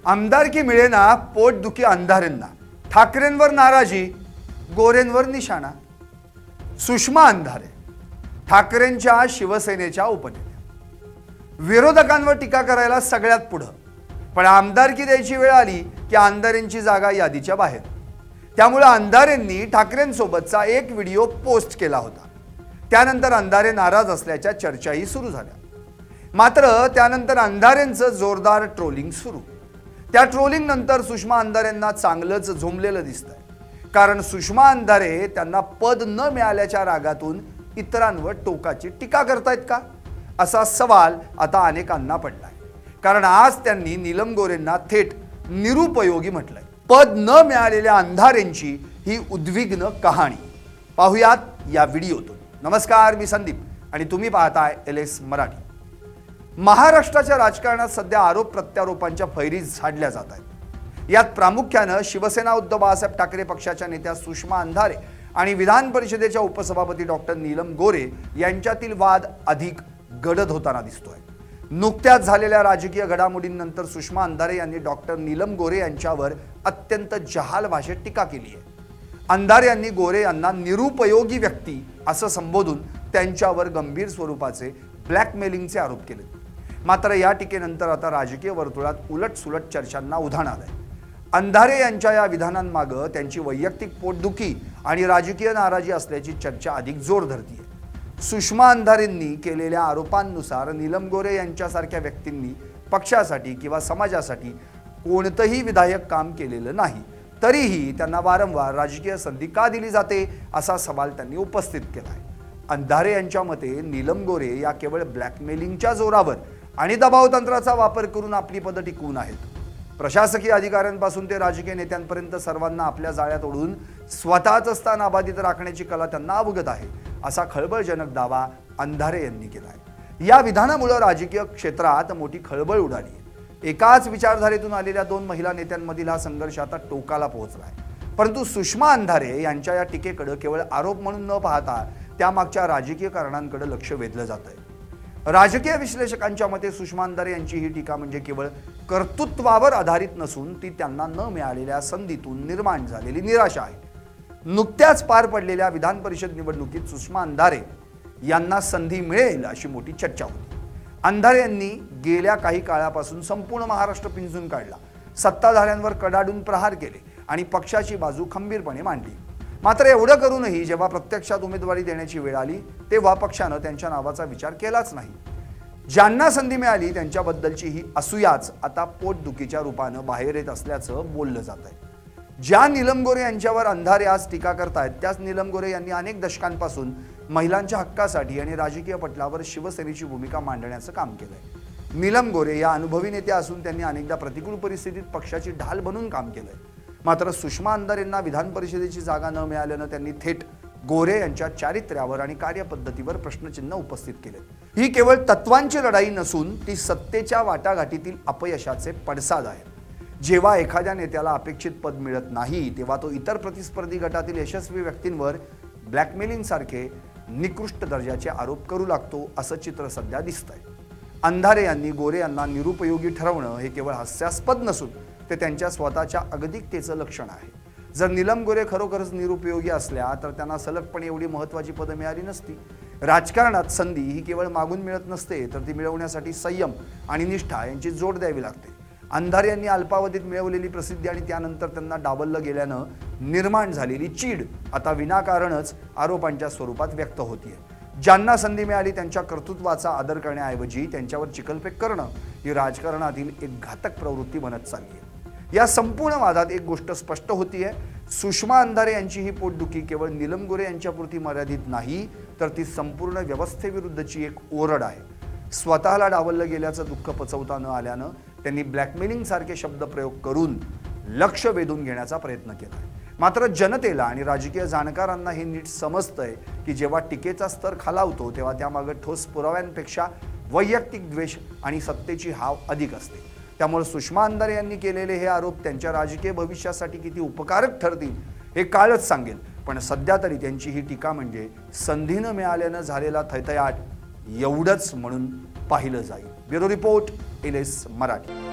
आमदारकी मिळेना, पोटदुखी अंधारेंना, ठाकरेंवर नाराजी, गोरेंवर निशाणा। सुषमा अंधारे ठाकरेंच्या शिवसेनेच्या उपनेत्या, विरोधकांवर टीका करायला सगळ्यात पुढे, पण आमदारकी द्यायची वेळ आली की अंधारेंची जागा यादीच्या बाहेर। त्यामुळे अंधारेंनी ठाकरेंसोबतचा एक व्हिडिओ पोस्ट केला होता। त्यानंतर अंधारे नाराज असल्याच्या चर्चाही सुरू झाल्या। मात्र त्यानंतर अंधारेंचं जोरदार ट्रोलिंग सुरू। त्या ट्रोलिंग नंतर सुषमा अंधारेंना चांगलंच झोंबलेलं दिसतंय, कारण सुषमा अंधारे त्यांना पद न मिळाल्याच्या रागातून इतरांवर टोकाची टीका करतायत का, असा सवाल आता अनेकांना पडलाय। कारण आज त्यांनी नीलम गोरेंना थेट निरुपयोगी म्हटलंय। पद न मिळालेल्या अंधारेंची ही उद्विग्न कहाणी पाहूयात या व्हिडिओतून। नमस्कार, मी संदीप आणि तुम्ही पाहताय LS मराठी। महाराष्ट्राच्या राजकारणात सध्या आरोप प्रत्यारोपांच्या फैरी झाडल्या जात आहेत। यात प्रामुख्याने शिवसेना उद्धव बाळासाहेब ठाकरे पक्षाच्या नेत्या सुषमा अंधारे आणि विधान परिषदेच्या उपसभापती डॉक्टर नीलम गोरे यांच्यातील वाद अधिक गडद होताना दिसतोय। नुकत्याच झालेल्या राजकीय घडामोडींनंतर सुषमा अंधारे यांनी डॉक्टर नीलम गोरे यांच्यावर अत्यंत जहाल भाषेत टीका केली आहे। अंधारे यांनी गोरे यांना निरुपयोगी व्यक्ती असं संबोधून त्यांच्यावर गंभीर स्वरूपाचे ब्लॅकमेलिंगचे आरोप केले। मात्र या टीकेनंतर आता राजकीय वर्तुळात उलटसुलट चर्चांना उधाण आलंय। अंधारे यांच्या या विधानांमागे त्यांची वैयक्तिक पोटदुखी आणि राजकीय नाराजी असल्याची चर्चा अधिक जोर धरतीये। सुषमा अंधारेंनी केलेल्या आरोपांनुसार नीलम गोरे यांच्यासारख्या व्यक्तींनी पक्षासाठी किंवा समाजासाठी कोणतंही विधायक काम केलेलं नाही, तरीही त्यांना वारंवार राजकीय संधी का दिली जाते असा सवाल त्यांनी उपस्थित केलाय। अंधारे यांच्या मते नीलम गोरे या केवळ ब्लॅकमेलिंगच्या जोरावर आणि दबाव तंत्राचा वापर करून आपली पदं टिकवून आहेत। प्रशासकीय अधिकाऱ्यांपासून ते राजकीय नेत्यांपर्यंत सर्वांना आपल्या जाळ्यात ओढून स्वतःचं स्थान अबाधित राखण्याची कला त्यांना अवगत आहे, असा खळबळजनक दावा अंधारे यांनी केलाय। या विधानामुळे राजकीय क्षेत्रात मोठी खळबळ उडाली। एकाच विचारधारेतून आलेल्या दोन महिला नेत्यांमधील हा संघर्ष आता टोकाला पोहोचलाय। परंतु सुषमा अंधारे यांच्या या टीकेकडे केवळ आरोप म्हणून न पाहता त्यामागच्या राजकीय कारणांकडे लक्ष वेधलं जातंय। राजकीय विश्लेषकांच्या मते सुषमा अंधारे यांची ही टीका म्हणजे केवळ कर्तृत्वावर आधारित नसून ती त्यांना न मिळालेल्या संधीतून निर्माण झालेली निराशा आहे। नुकत्याच पार पडलेल्या विधान परिषद निवडणुकीत सुषमा अंधारे यांना संधी मिळेल अशी मोठी चर्चा होती। अंधारे यांनी गेल्या काही काळापासून संपूर्ण महाराष्ट्र पिंजून काढला, सत्ताधाऱ्यांवर कडाडून प्रहार केले आणि पक्षाची बाजू खंबीरपणे मांडली। मात्र एवढं करूनही जेव्हा प्रत्यक्षात उमेदवारी देण्याची वेळ आली तेव्हा पक्षानं त्यांच्या नावाचा विचार केलाच नाही। ज्यांना संधी मिळाली त्यांच्याबद्दलची ही असूयाच आता पोटदुखीच्या रूपानं बाहेर येत असल्याचं बोललं जात आहे। ज्या नीलम गोरे यांच्यावर अंधारे आज टीका करतायत त्याच नीलम गोरे यांनी अनेक दशकांपासून महिलांच्या हक्कासाठी आणि राजकीय पटलावर शिवसेनेची भूमिका मांडण्याचं काम केलंय। नीलम गोरे या अनुभवी नेत्या असून त्यांनी अनेकदा प्रतिकूल परिस्थितीत पक्षाची ढाल बनून काम केलंय। मात्र सुषमा अंधारेंना विधान परिषदेची जागा न मिळाल्यानं त्यांनी थेट गोरे यांच्या चारित्र्यावर आणि कार्यपद्धतीवर प्रश्नचिन्ह उपस्थित केले। ही केवळ तत्वांची लढाई नसून ती सत्तेच्या वाटाघाटीतील अपयशाचे पडसाद आहे। जेव्हा एखाद्या नेत्याला अपेक्षित पद मिळत नाही तेव्हा तो इतर प्रतिस्पर्धी गटातील यशस्वी व्यक्तींवर ब्लॅकमेलिंग सारखे निकृष्ट दर्जाचे आरोप करू लागतो, असं चित्र सध्या दिसतंय। अंधारे यांनी गोरे यांना निरुपयोगी ठरवणं हे केवळ हास्यास्पद नसून ते त्यांच्या स्वतःच्या अगतिकतेचं लक्षण आहे। जर नीलम गोरे खरोखरच निरुपयोगी असल्या तर त्यांना सलगपणे एवढी महत्त्वाची पदं मिळाली नसती। राजकारणात संधी ही केवळ मागून मिळत नसते, तर ती मिळवण्यासाठी संयम आणि निष्ठा यांची जोड द्यावी लागते। अंधारे यांनी अल्पावधीत मिळवलेली प्रसिद्धी आणि त्यानंतर त्यांना डावललं गेल्यानं निर्माण झालेली चीड आता विनाकारणच आरोपांच्या स्वरूपात व्यक्त होतीये। ज्यांना संधी मिळाली त्यांच्या कर्तृत्वाचा आदर करण्याऐवजी त्यांच्यावर चिखलफेक करणं ही राजकारणातील एक घातक प्रवृत्ती बनत चालली आहे। या संपूर्ण वादात एक गोष्ट स्पष्ट होतीये, सुषमा अंधारे यांची ही पोटदुखी केवळ नीलम गोरे यांच्यापुरती मर्यादित नाही, तर ती संपूर्ण व्यवस्थेविरुद्धची एक ओरड आहे। स्वतःला डावललं गेल्याचं दुःख पचवता न आल्यानं त्यांनी ब्लॅकमेलिंग सारखे शब्द प्रयोग करून लक्ष वेधून घेण्याचा प्रयत्न केला। मात्र जनतेला आणि राजकीय जाणकारांना हे नीट समजतंय की जेव्हा टीकेचा स्तर खालावतो तेव्हा त्यामागे ठोस पुराव्यांपेक्षा वैयक्तिक द्वेष आणि सत्तेची हाव अधिक असते। त्यामुळे सुषमा अंधारे यांनी केलेले हे आरोप त्यांच्या राजकीय भविष्यासाठी किती उपकारक ठरतील हे काळच सांगेल। पण सध्या तरी त्यांची ही टीका म्हणजे संधी न मिळाल्यानं झालेला थैथयाट एवढंच म्हणून पाहिलं जाईल। Bureau report LS Marathi.